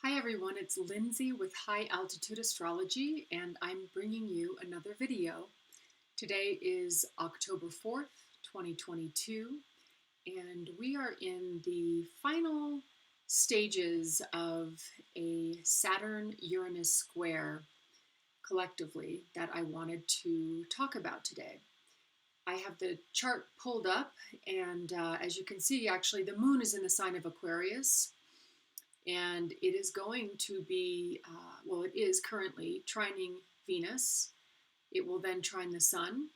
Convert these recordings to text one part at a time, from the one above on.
Hi everyone, it's Lindsay with High Altitude Astrology, and I'm bringing you another video. Today is October 4th, 2022, and we are in the final stages of a Saturn-Uranus square collectively that I wanted to talk about today. I have the chart pulled up, and as you can see, actually the moon is in the sign of Aquarius. And it is going to be, it is currently trining Venus. It will then trine the sun,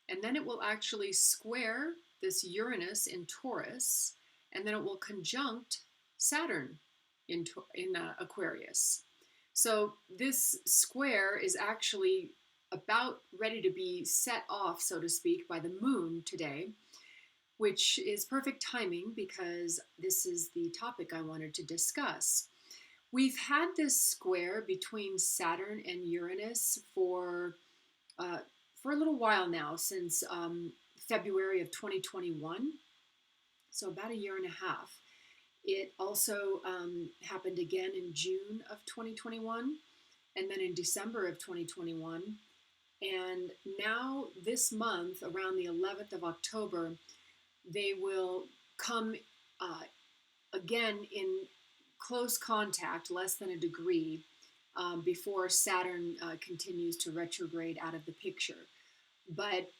and then it will actually square this Uranus in Taurus, and then it will conjunct Saturn in Aquarius. So this square is actually about ready to be set off, so to speak, by the moon today, which is perfect timing because this is the topic I wanted to discuss. We've had this square between Saturn and Uranus for a little while now, since February of 2021, so about a year and a half. It also happened again in June of 2021, and then in December of 2021. And now this month, around the 11th of October, they will come again in close contact, less than a degree, before Saturn continues to retrograde out of the picture. But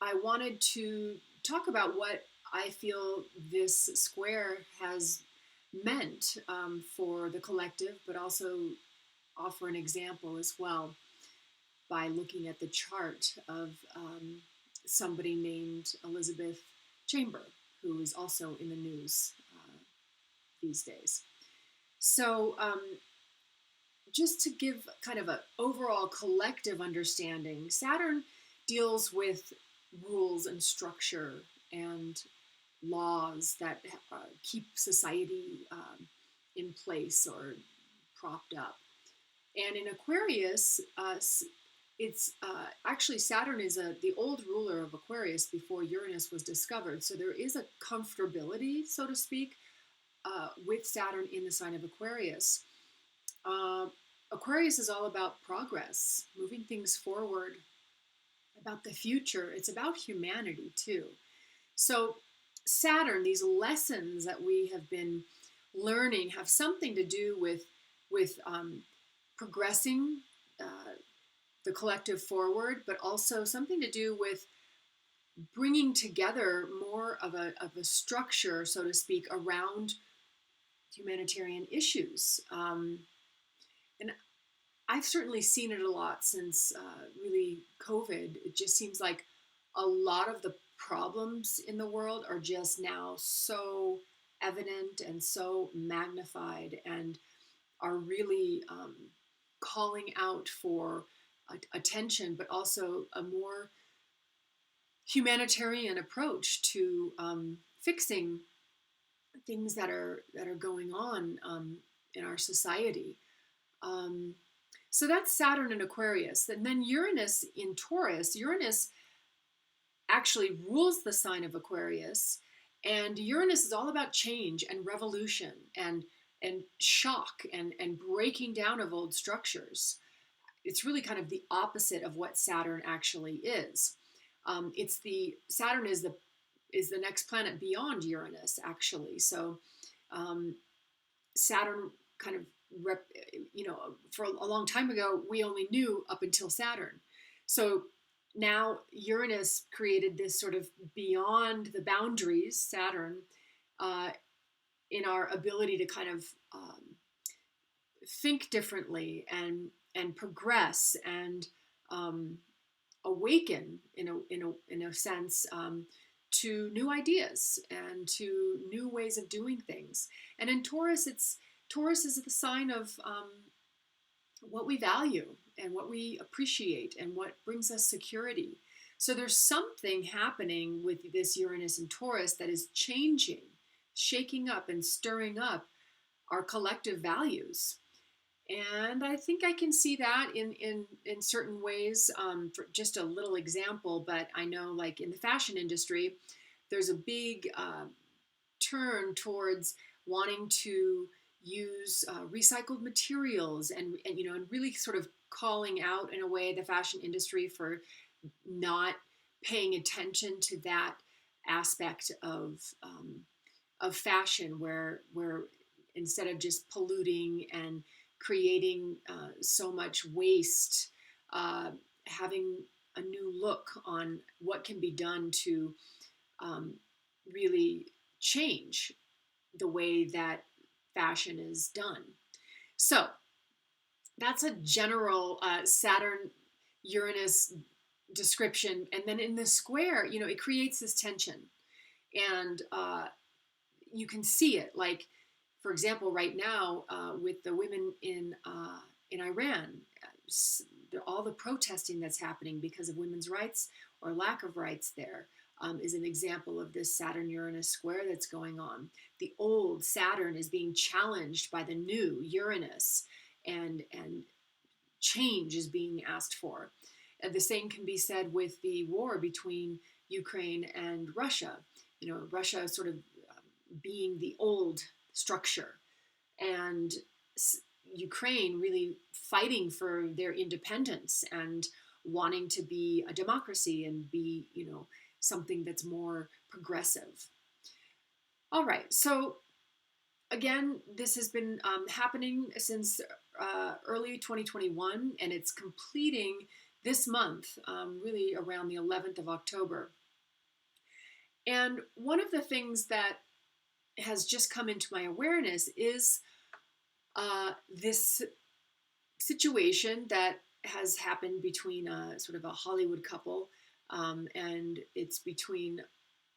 I wanted to talk about what I feel this square has meant for the collective, but also offer an example as well by looking at the chart of somebody named Elizabeth Chamber, who is also in the news these days. So just to give kind of an overall collective understanding, Saturn deals with rules and structure and laws that keep society in place or propped up. And in Aquarius, it's actually Saturn is the old ruler of Aquarius before Uranus was discovered. So there is a comfortability, so to speak, with Saturn in the sign of Aquarius. Aquarius is all about progress, moving things forward, about the future. It's about humanity too. So Saturn, these lessons that we have been learning have something to do with progressing the collective forward, but also something to do with bringing together more of a structure, so to speak, around humanitarian issues. And I've certainly seen it a lot since really COVID. It just seems like a lot of the problems in the world are just now so evident and so magnified and are really calling out for attention, but also a more humanitarian approach to fixing things that are going on in our society. So that's Saturn in Aquarius. And then Uranus in Taurus. Uranus actually rules the sign of Aquarius, and Uranus is all about change and revolution and shock and breaking down of old structures. It's really kind of the opposite of what Saturn actually is. Saturn is the next planet beyond Uranus, actually. So Saturn kind of for a long time ago, we only knew up until Saturn. So now Uranus created this sort of beyond the boundaries, Saturn, in our ability to kind of think differently and progress and awaken in a sense to new ideas and to new ways of doing things. And in Taurus, Taurus is the sign of what we value and what we appreciate and what brings us security. So there's something happening with this Uranus and Taurus that is changing, shaking up and stirring up our collective values. And I think I can see that in certain ways. For just a little example, but I know like in the fashion industry, there's a big turn towards wanting to use recycled materials, and and really sort of calling out in a way the fashion industry for not paying attention to that aspect of fashion, where instead of just polluting and creating so much waste, uh, having a new look on what can be done to um, really change the way that fashion is done. So that's a general Saturn Uranus description. And then in the square, it creates this tension. And you can see it. Like, for example, right now with the women in Iran, all the protesting that's happening because of women's rights or lack of rights there is an example of this Saturn-Uranus square that's going on. The old Saturn is being challenged by the new Uranus, and change is being asked for. And the same can be said with the war between Ukraine and Russia. Russia sort of being the old structure, and Ukraine really fighting for their independence and wanting to be a democracy and be, something that's more progressive. All right, so again, this has been happening since early 2021, and it's completing this month, really around the 11th of October. And one of the things that has just come into my awareness is this situation that has happened between sort of a Hollywood couple, and it's between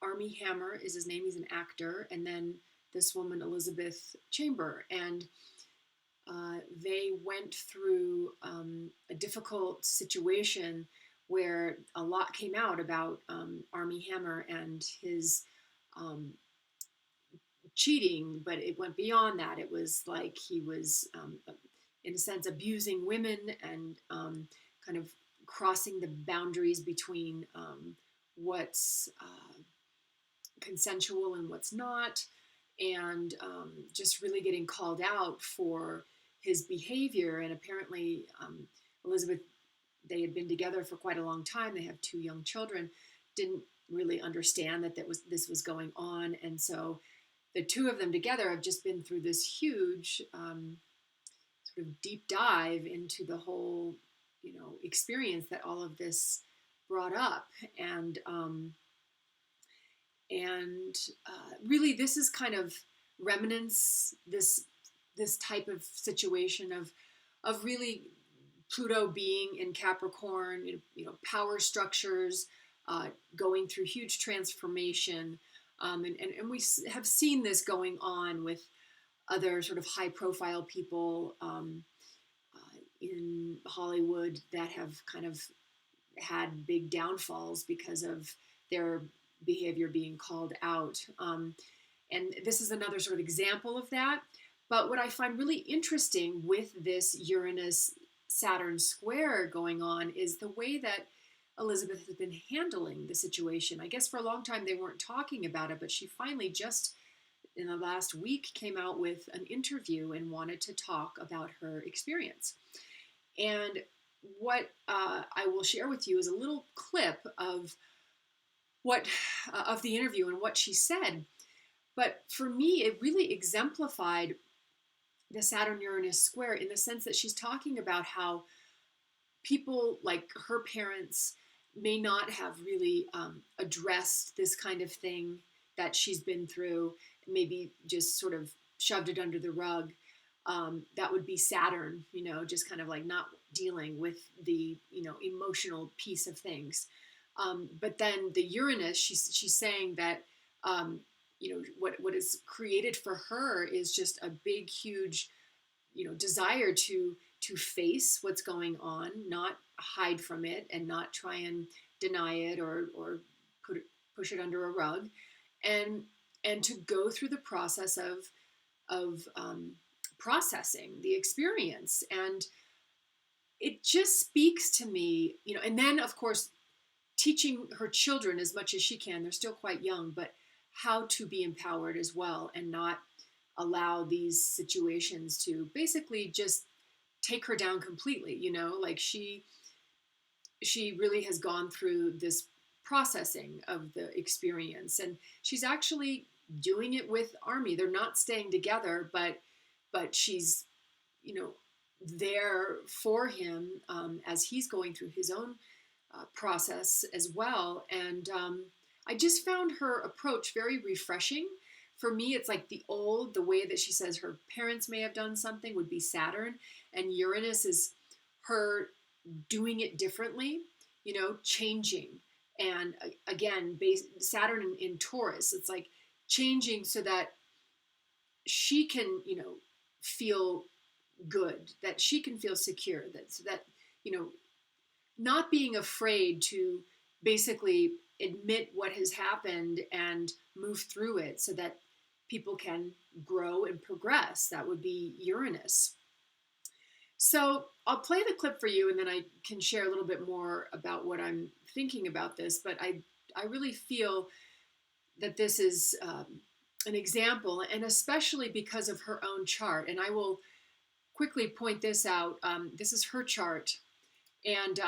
Armie Hammer is his name, he's an actor, and then this woman, Elizabeth Chamber. And they went through a difficult situation where a lot came out about Armie Hammer and his cheating, but it went beyond that. It was like he was, in a sense, abusing women and kind of crossing the boundaries between what's consensual and what's not, and just really getting called out for his behavior. And apparently, Elizabeth, they had been together for quite a long time. They have 2 young children, didn't really understand that this was going on. And so the 2 of them together have just been through this huge sort of deep dive into the whole, experience that all of this brought up. And really, this is kind of remnants, this type of situation of really Pluto being in Capricorn, power structures, going through huge transformation. And we have seen this going on with other sort of high profile people in Hollywood that have kind of had big downfalls because of their behavior being called out. And this is another sort of example of that. But what I find really interesting with this Uranus-Saturn square going on is the way that Elizabeth has been handling the situation. I guess for a long time they weren't talking about it, but she finally just in the last week came out with an interview and wanted to talk about her experience. And what I will share with you is a little clip of the interview and what she said. But for me, it really exemplified the Saturn-Uranus square in the sense that she's talking about how people like her parents may not have really addressed this kind of thing that she's been through, maybe just sort of shoved it under the rug. That would be Saturn, just kind of like not dealing with the, emotional piece of things. But then the Uranus, she's saying that, what is created for her is just a big, huge, desire to face what's going on, not hide from it, and not try and deny it or push it under a rug, and to go through the process of processing the experience. And it just speaks to me, and then of course teaching her children as much as she can, they're still quite young, but how to be empowered as well, and not allow these situations to basically just take her down completely. Like she really has gone through this processing of the experience, and she's actually doing it with Army. They're not staying together, but she's, you know, there for him as he's going through his own process as well. And I just found her approach very refreshing. For me, it's like the way that she says her parents may have done something would be Saturn, and Uranus is her doing it differently, changing. And again, Saturn in Taurus, it's like changing so that she can, feel good, that she can feel secure, that you know, not being afraid to basically admit what has happened and move through it so that people can grow and progress. That would be Uranus. So I'll play the clip for you, and then I can share a little bit more about what I'm thinking about this. But I really feel that this is an example, and especially because of her own chart. And I will quickly point this out. This is her chart, and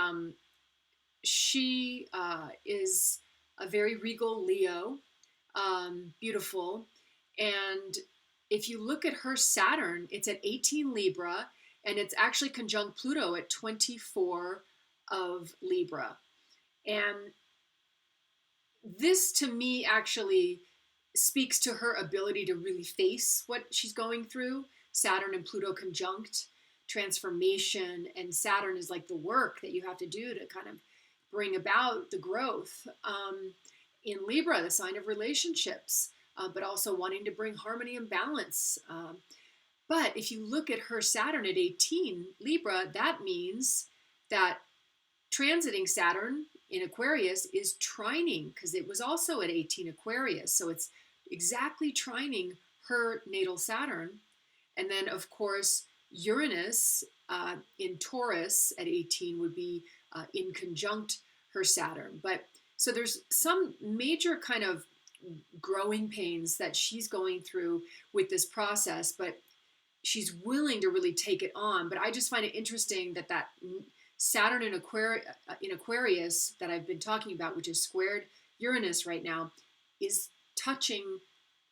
she is a very regal Leo, beautiful. And if you look at her Saturn, it's at 18 Libra, and it's actually conjunct Pluto at 24 of Libra. And this, to me, actually speaks to her ability to really face what she's going through. Saturn and Pluto conjunct, transformation, and Saturn is like the work that you have to do to kind of bring about the growth. In Libra, the sign of relationships, but also wanting to bring harmony and balance. But if you look at her Saturn at 18 Libra, that means that transiting Saturn in Aquarius is trining, because it was also at 18 Aquarius. So it's exactly trining her natal Saturn. And then, of course, Uranus in Taurus at 18 would be in conjunct her Saturn. But so there's some major kind of growing pains that she's going through with this process, but she's willing to really take it on. But I just find it interesting that Saturn in Aquarius that I've been talking about, which is squared Uranus right now, is touching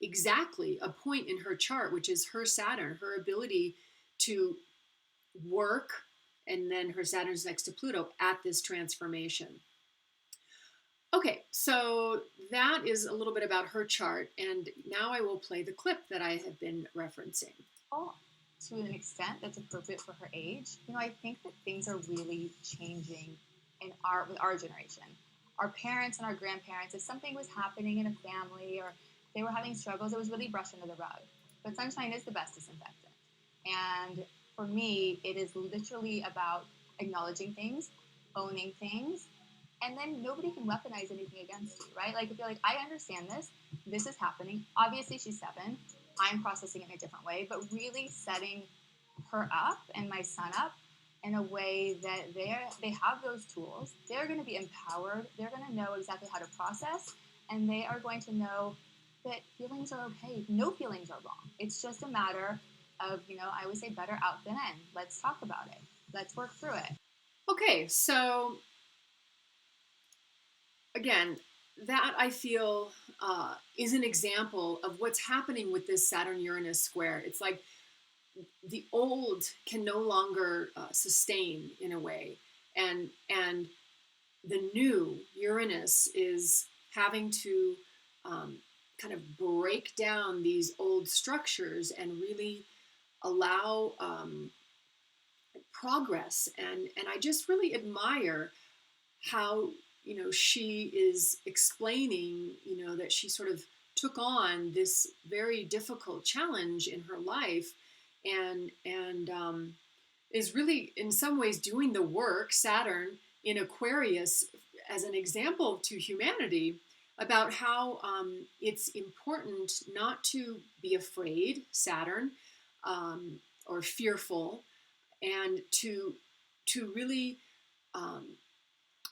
exactly a point in her chart, which is her Saturn, her ability to work, and then her Saturn's next to Pluto at this transformation. Okay, so that is a little bit about her chart, and now I will play the clip that I have been referencing. Oh, to an extent that's appropriate for her age. I think that things are really changing with our generation. Our parents and our grandparents, if something was happening in a family or they were having struggles, it was really brushed under the rug. But sunshine is the best disinfectant. And for me, it is literally about acknowledging things, owning things, and then nobody can weaponize anything against you, right? Like, if you're like, I understand this is happening. Obviously, she's 7. I'm processing it in a different way, but really setting her up and my son up in a way that they have those tools. They're going to be empowered. They're going to know exactly how to process, and they are going to know that feelings are okay. No feelings are wrong. It's just a matter of, I would say better out than in. Let's talk about it. Let's work through it. Okay, so again, that I feel is an example of what's happening with this Saturn-Uranus square. It's like the old can no longer sustain in a way, and the new Uranus is having to kind of break down these old structures and really allow progress. And I just really admire how she is explaining that she sort of took on this very difficult challenge in her life, and is really in some ways doing the work, Saturn in Aquarius, as an example to humanity about how it's important not to be afraid, Saturn, or fearful, and to really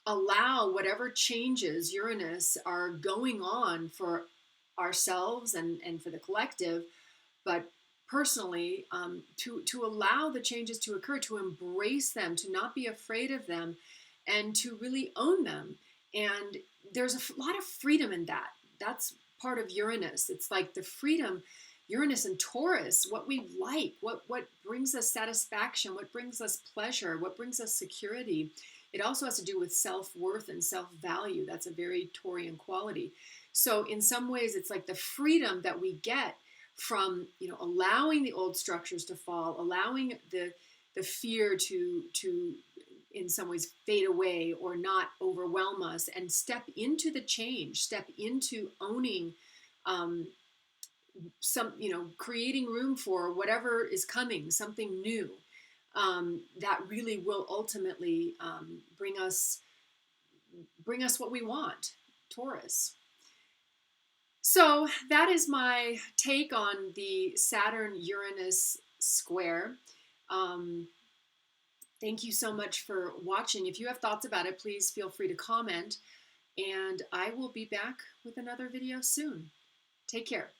allow whatever changes, Uranus, are going on for ourselves and for the collective, but personally, to allow the changes to occur, to embrace them, to not be afraid of them, and to really own them. And there's a lot of freedom in that. That's part of Uranus. It's like the freedom, Uranus and Taurus, what we like, what brings us satisfaction, what brings us pleasure, what brings us security. It also has to do with self-worth and self-value. That's a very Taurian quality. So in some ways, it's like the freedom that we get from, allowing the old structures to fall, allowing the fear to in some ways fade away or not overwhelm us, and step into the change, step into owning creating room for whatever is coming, something new, that really will ultimately bring us what we want, Taurus. So that is my take on the Saturn-Uranus square. Thank you so much for watching. If you have thoughts about it, please feel free to comment, and I will be back with another video soon. Take care.